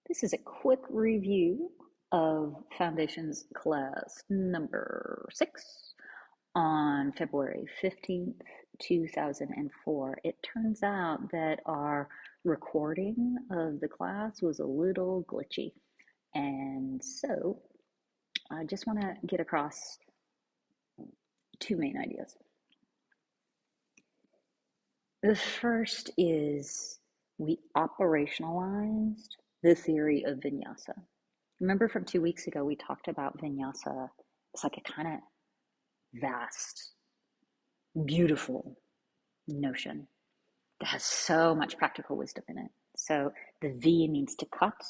This is a quick review of Foundations class number 6 on February 15th, 2004. It turns out that our recording of the class was a little glitchy. And so I just want to get across two main ideas. The first is we operationalized the theory of vinyasa. Remember from 2 weeks ago, we talked about vinyasa. It's like a kind of vast, beautiful notion that has so much practical wisdom in it. So the V means to cut,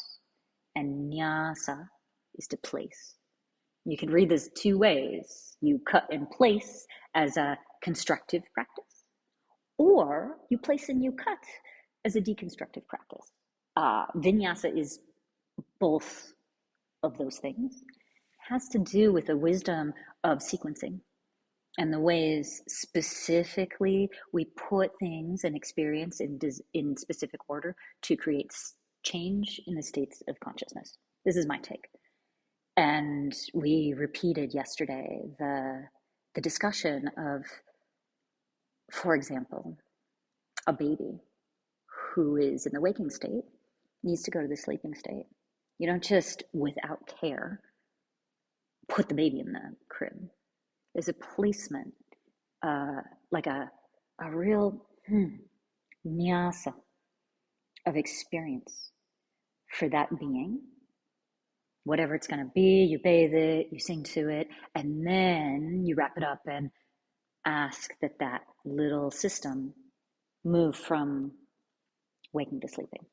and nyasa is to place. You can read this two ways. You cut and place as a constructive practice, or you place and you cut as a deconstructive practice. Vinyasa is both of those things. It has to do with the wisdom of sequencing and the ways specifically we put things and experience in specific order to create change in the states of consciousness. This is my take. And we repeated yesterday the discussion of, for example, a baby who is in the waking state needs to go to the sleeping state. You don't just, without care, put the baby in the crib. There's a placement, like a real nyasa of experience for that being. Whatever it's going to be, you bathe it, you sing to it, and then you wrap it up and ask that that little system move from waking to sleeping.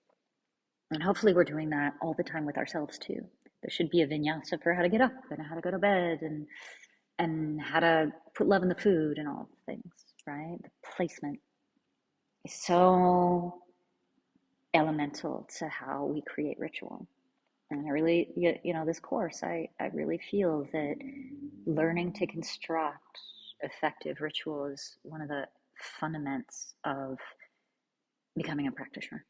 And hopefully we're doing that all the time with ourselves too. There should be a vinyasa for how to get up and how to go to bed and how to put love in the food and all the things, right? The placement is so elemental to how we create ritual. And I really, this course, I really feel that learning to construct effective ritual is one of the fundaments of becoming a practitioner.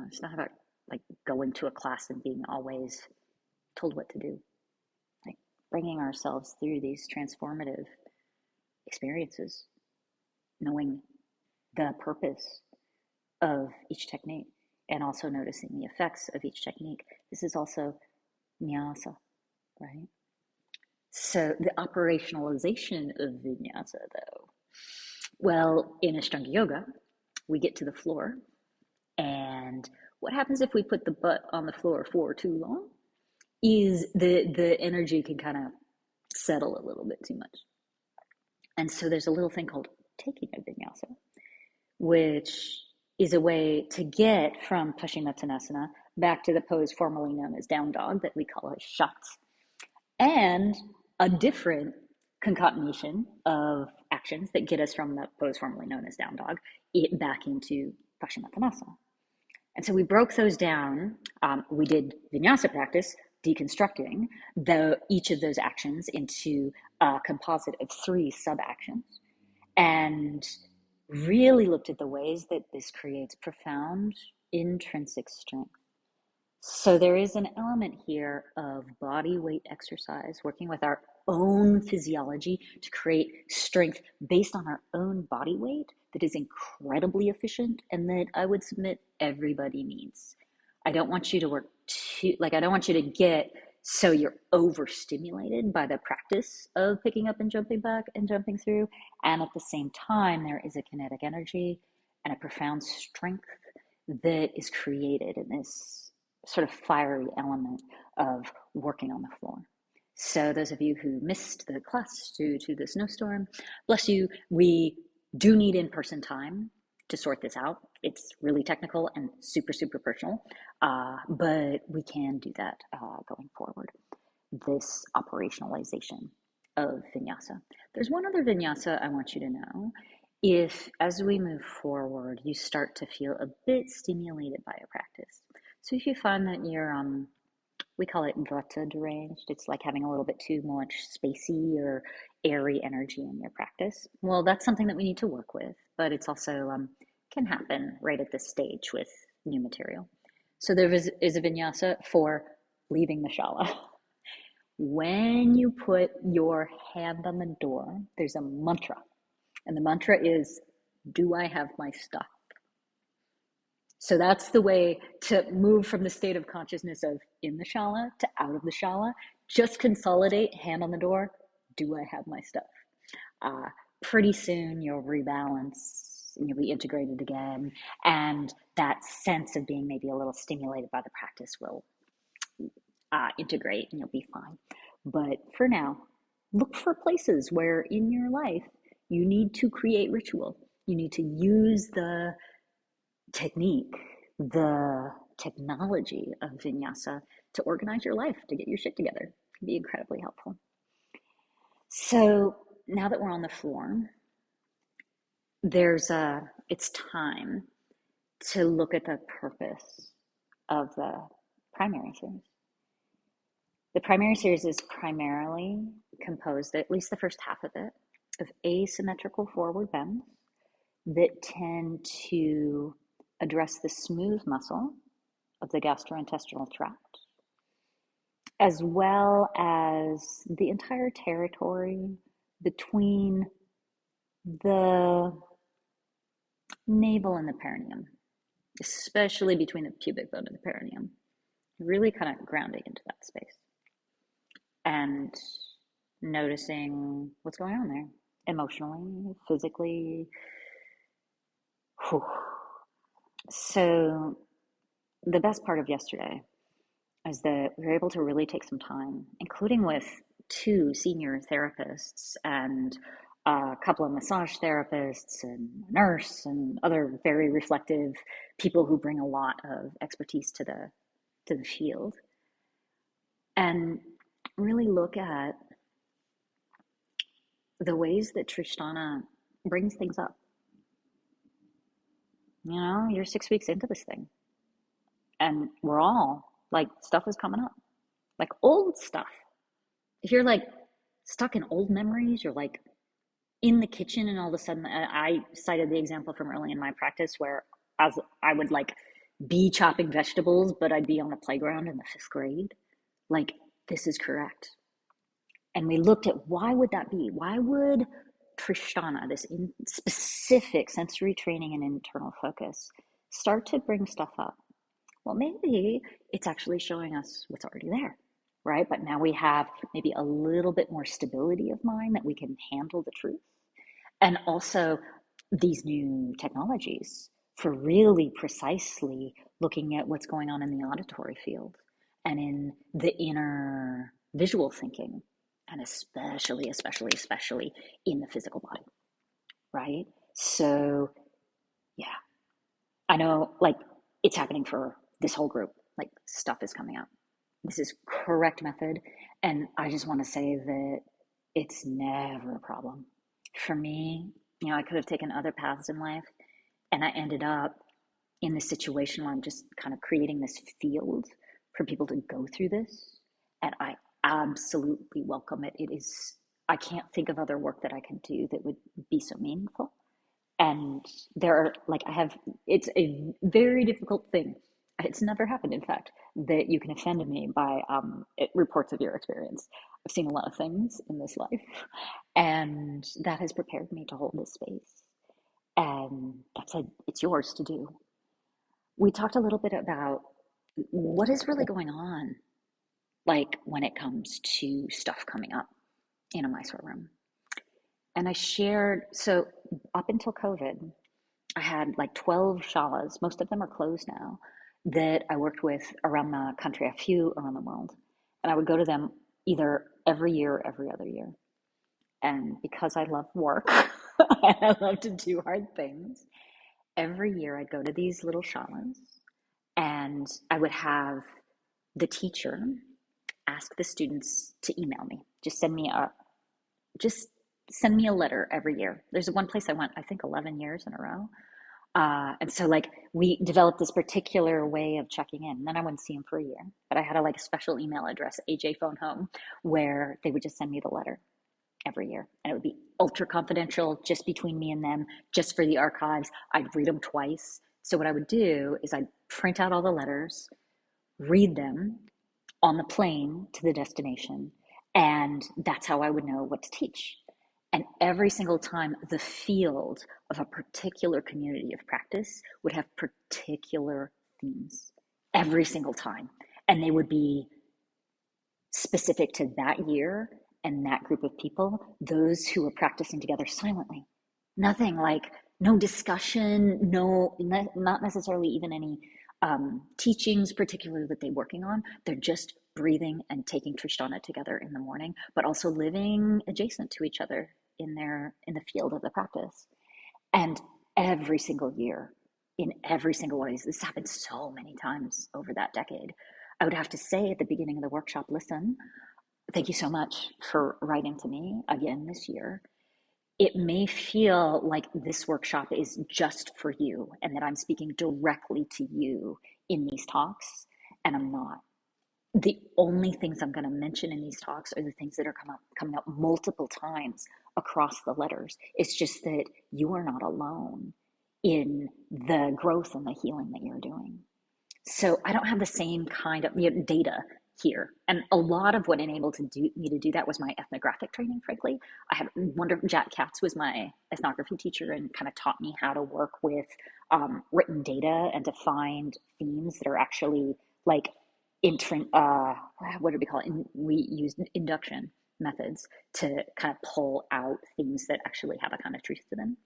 It's not about like going to a class and being always told what to do. Like bringing ourselves through these transformative experiences, knowing the purpose of each technique and also noticing the effects of each technique. This is also nyasa, right? So the operationalization of vinyasa, though, well, in Ashtanga Yoga, we get to the floor, and what happens if we put the butt on the floor for too long? Is the energy can kind of settle a little bit too much. And so there's a little thing called taking a vinyasa, which is a way to get from Paschimottanasana back to the pose formerly known as down dog that we call a shat, and a different concatenation of actions that get us from the pose formerly known as down dog back into Paschimottanasana. And so we broke those down. We did vinyasa practice, deconstructing each of those actions into a composite of 3 sub-actions, and really looked at the ways that this creates profound intrinsic strength. So there is an element here of body weight exercise, working with our own physiology to create strength based on our own body weight that is incredibly efficient and that I would submit everybody needs. I don't want you to work I don't want you to get so you're overstimulated by the practice of picking up and jumping back and jumping through. And at the same time, there is a kinetic energy and a profound strength that is created in this sort of fiery element of working on the floor. So those of you who missed the class due to the snowstorm, bless you, we do need in-person time to sort this out. It's really technical and super, super personal, but we can do that going forward. This operationalization of vinyasa. There's one other vinyasa I want you to know. If, as we move forward, you start to feel a bit stimulated by a practice. So if you find that you're, we call it vata deranged, it's like having a little bit too much spacey or airy energy in your practice. Well, that's something that we need to work with, but it's also can happen right at this stage with new material. So is a vinyasa for leaving the shala. When you put your hand on the door, there's a mantra. And the mantra is, do I have my stuff? So that's the way to move from the state of consciousness of in the shala to out of the shala. Just consolidate, hand on the door, do I have my stuff? Uh, Pretty soon you'll rebalance and you'll be integrated again. And that sense of being maybe a little stimulated by the practice will integrate and you'll be fine. But for now, look for places where in your life you need to create ritual. You need to use the technique, the technology of vinyasa to organize your life, to get your shit together. It can be incredibly helpful. So now that we're on the floor, it's time to look at the purpose of the primary series. The primary series is primarily composed, at least the first half of it, of asymmetrical forward bends that tend to address the smooth muscle of the gastrointestinal tract, as well as the entire territory between the navel and the perineum, especially between the pubic bone and the perineum, really kind of grounding into that space and noticing what's going on there emotionally, physically. Whew. So the best part of yesterday is that we were able to really take some time, including with two senior therapists and a couple of massage therapists and a nurse and other very reflective people who bring a lot of expertise to the field, and really look at the ways that Tristana brings things up. You know, you're 6 weeks into this thing, and we're all like, stuff is coming up, like old stuff. If you're like stuck in old memories, you're like in the kitchen, and all of a sudden, I cited the example from early in my practice where as I would like be chopping vegetables, but I'd be on the playground in the 5th grade. Like, this is correct. And we looked at why would that be? Why would Tristana, this specific sensory training and internal focus, start to bring stuff up? Well, maybe it's actually showing us what's already there, right? But now we have maybe a little bit more stability of mind that we can handle the truth. And also these new technologies for really precisely looking at what's going on in the auditory field and in the inner visual thinking, and especially in the physical body, right? So, yeah, I know like it's happening for this whole group, like stuff is coming up. This is correct method. And I just want to say that it's never a problem. For me, you know, I could have taken other paths in life, and I ended up in this situation where I'm just kind of creating this field for people to go through this. And I absolutely welcome it. I can't think of other work that I can do that would be so meaningful. And there are, like, it's a very difficult thing. It's never happened, in fact, that you can offend me by reports of your experience. I've seen a lot of things in this life, and that has prepared me to hold this space. And it's yours to do. We talked a little bit about what is really going on, like when it comes to stuff coming up in a Mysore room. And I shared, so up until COVID, I had like 12 shalas, most of them are closed now, that I worked with around the country, a few around the world. And I would go to them either every year or every other year. And because I love work, I love to do hard things, every year I'd go to these little shalas and I would have the teacher ask the students to email me. Just send me a letter every year. There's one place I went, I think 11 years in a row. And so like we developed this particular way of checking in. And then I wouldn't see them for a year, but I had a special email address, AJ Phone Home, where they would just send me the letter every year. And it would be ultra confidential, just between me and them, just for the archives. I'd read them twice. So what I would do is I'd print out all the letters, read them on the plane to the destination, and that's how I would know what to teach. And every single time, the field of a particular community of practice would have particular themes every single time. And they would be specific to that year and that group of people, those who were practicing together silently. Nothing like no discussion, no, not necessarily even any teachings particularly that they're working on. They're just breathing and taking Tristana together in the morning, but also living adjacent to each other in the field of the practice. And every single year, in every single one of these, this happened so many times over that decade. I would have to say at the beginning of the workshop, listen, thank you so much for writing to me again this year. It may feel like this workshop is just for you and that I'm speaking directly to you in these talks, and I'm not. The only things I'm going to mention in these talks are the things that are coming up multiple times across the letters. It's just that you are not alone in the growth and the healing that you're doing. So I don't have the same kind of data here. And a lot of what enabled me to do that was my ethnographic training, frankly. I had Jack Katz was my ethnography teacher and kind of taught me how to work with written data and to find themes that are actually like what do we call it? We use induction methods to kind of pull out themes that actually have a kind of truth to them.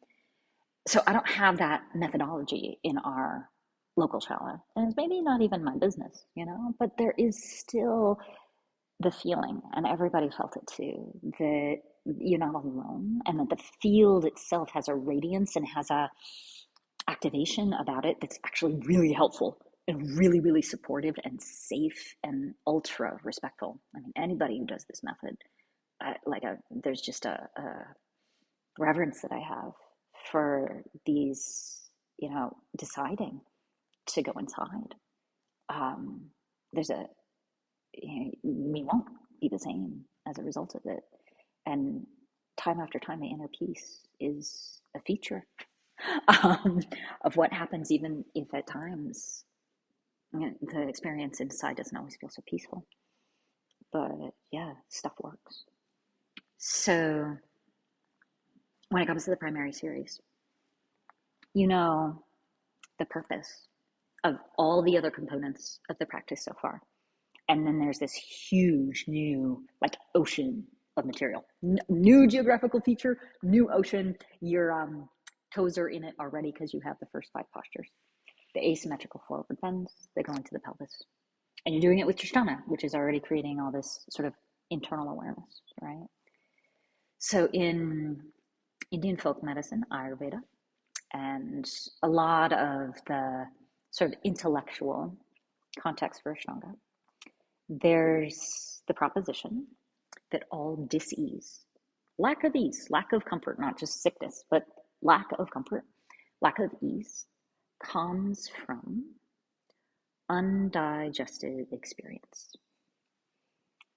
So I don't have that methodology in our local shala, and it's maybe not even my business, but there is still the feeling, and everybody felt it too, that you're not alone, and that the field itself has a radiance and has a activation about it that's actually really helpful and really, really supportive and safe and ultra respectful. I mean, anybody who does this method, there's just a reverence that I have for these, deciding to go inside. There's we won't be the same as a result of it. And time after time, the inner peace is a feature of what happens, even if at times the experience inside doesn't always feel so peaceful. But yeah, stuff works. So when it comes to the primary series, the purpose of all the other components of the practice so far. And then there's this huge new ocean of material, new geographical feature, new ocean. Your toes are in it already because you have the first 5 postures. The asymmetrical forward bends that go into the pelvis. And you're doing it with Tristana, which is already creating all this sort of internal awareness, right? So in Indian folk medicine, Ayurveda, and a lot of the sort of intellectual context for Ashtanga, there's the proposition that all dis-ease, lack of ease, lack of comfort, not just sickness, but lack of comfort, lack of ease, comes from undigested experience.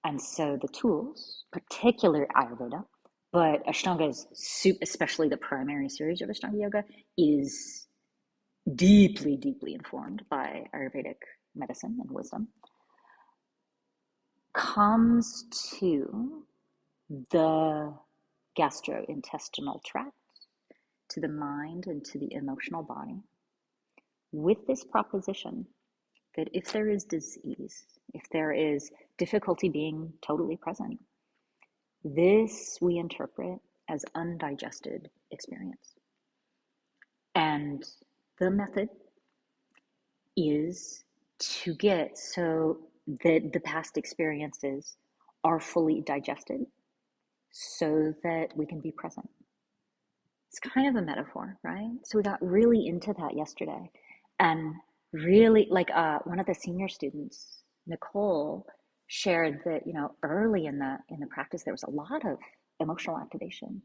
And so the tools, particular Ayurveda, but Ashtanga is, especially the primary series of Ashtanga Yoga, is deeply, deeply informed by Ayurvedic medicine and wisdom, comes to the gastrointestinal tract, to the mind, and to the emotional body with this proposition that if there is disease, if there is difficulty being totally present, this we interpret as undigested experience. And the method is to get so that the past experiences are fully digested so that we can be present. It's kind of a metaphor, right? So we got really into that yesterday. And really, one of the senior students, Nicole, shared that, early in the practice, there was a lot of emotional activation.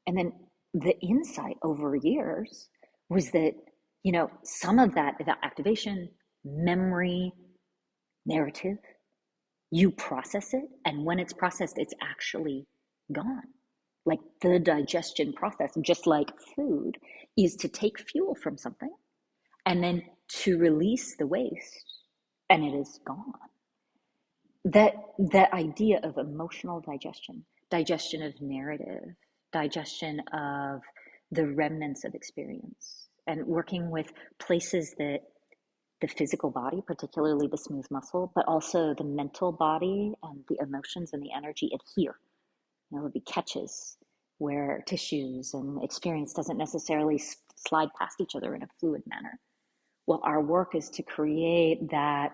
And then the insight over years was that, some of that activation, memory, narrative, you process it. And when it's processed, it's actually gone. Like the digestion process, just like food, is to take fuel from something and then to release the waste, and it is gone. That idea of emotional digestion, digestion of narrative, digestion of the remnants of experience, and working with places that the physical body, particularly the smooth muscle, but also the mental body and the emotions and the energy adhere. There'll be catches where tissues and experience doesn't necessarily slide past each other in a fluid manner. Well, our work is to create that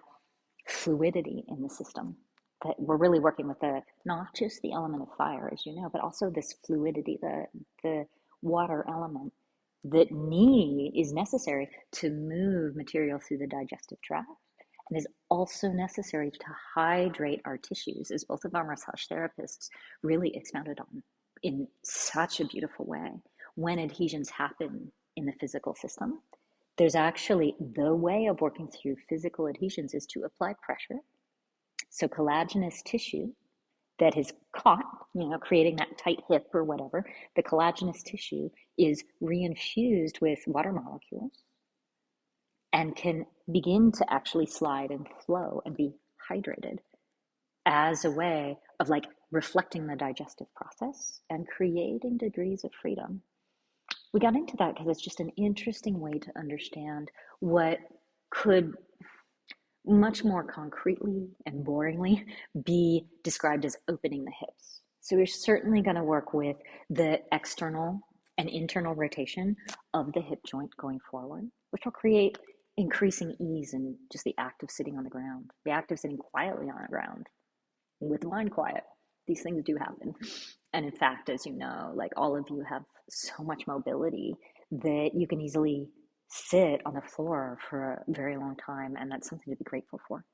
fluidity in the system. That we're really working with not just the element of fire, as you know, but also this fluidity, the water element that is necessary to move material through the digestive tract and is also necessary to hydrate our tissues, as both of our massage therapists really expounded on in such a beautiful way. When adhesions happen in the physical system, there's actually the way of working through physical adhesions is to apply pressure. So collagenous tissue that is caught, creating that tight hip or whatever, the collagenous tissue is reinfused with water molecules and can begin to actually slide and flow and be hydrated as a way of like reflecting the digestive process and creating degrees of freedom. We got into that because it's just an interesting way to understand what could much more concretely and boringly be described as opening the hips. So we're certainly going to work with the external and internal rotation of the hip joint going forward, which will create increasing ease in just the act of sitting on the ground, the act of sitting quietly on the ground with the mind quiet. These things do happen. And in fact, as you know, like all of you have so much mobility that you can easily sit on the floor for a very long time, and that's something to be grateful for.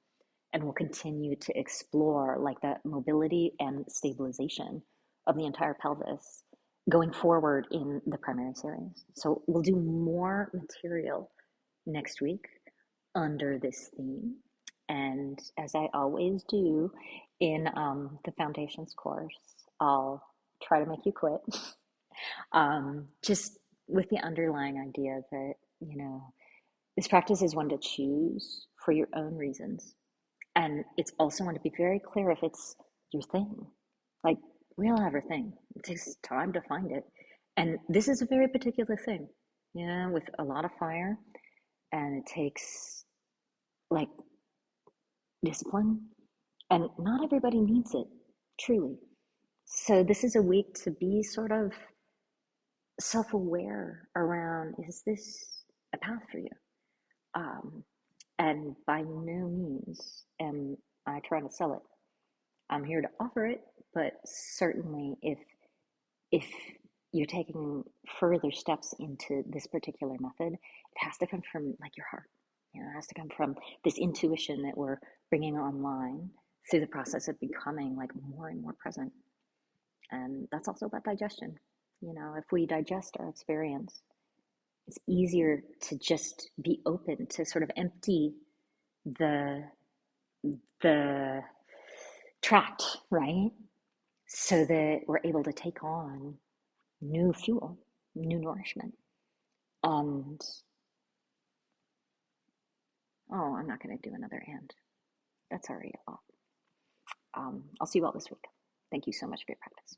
And we'll continue to explore like that mobility and stabilization of the entire pelvis going forward in the primary series. So we'll do more material next week under this theme. And as I always do in the foundations course, I'll try to make you quit. Just with the underlying idea that, this practice is one to choose for your own reasons. And it's also one to be very clear if it's your thing. Like, we all have our thing. It takes time to find it. And this is a very particular thing, with a lot of fire. And it takes like discipline. And not everybody needs it, truly. So this is a week to be sort of self-aware around, is this a path for you? And by no means am I trying to sell it. I'm here to offer it, but certainly if you're taking further steps into this particular method, it has to come from like your heart. It has to come from this intuition that we're bringing online through the process of becoming like more and more present. And that's also about digestion. If we digest our experience, it's easier to just be open to sort of empty the the tract, right? So that we're able to take on new fuel, new nourishment. And I'm not going to do another and. That's already a lot. I'll see you all this week. Thank you so much for your practice.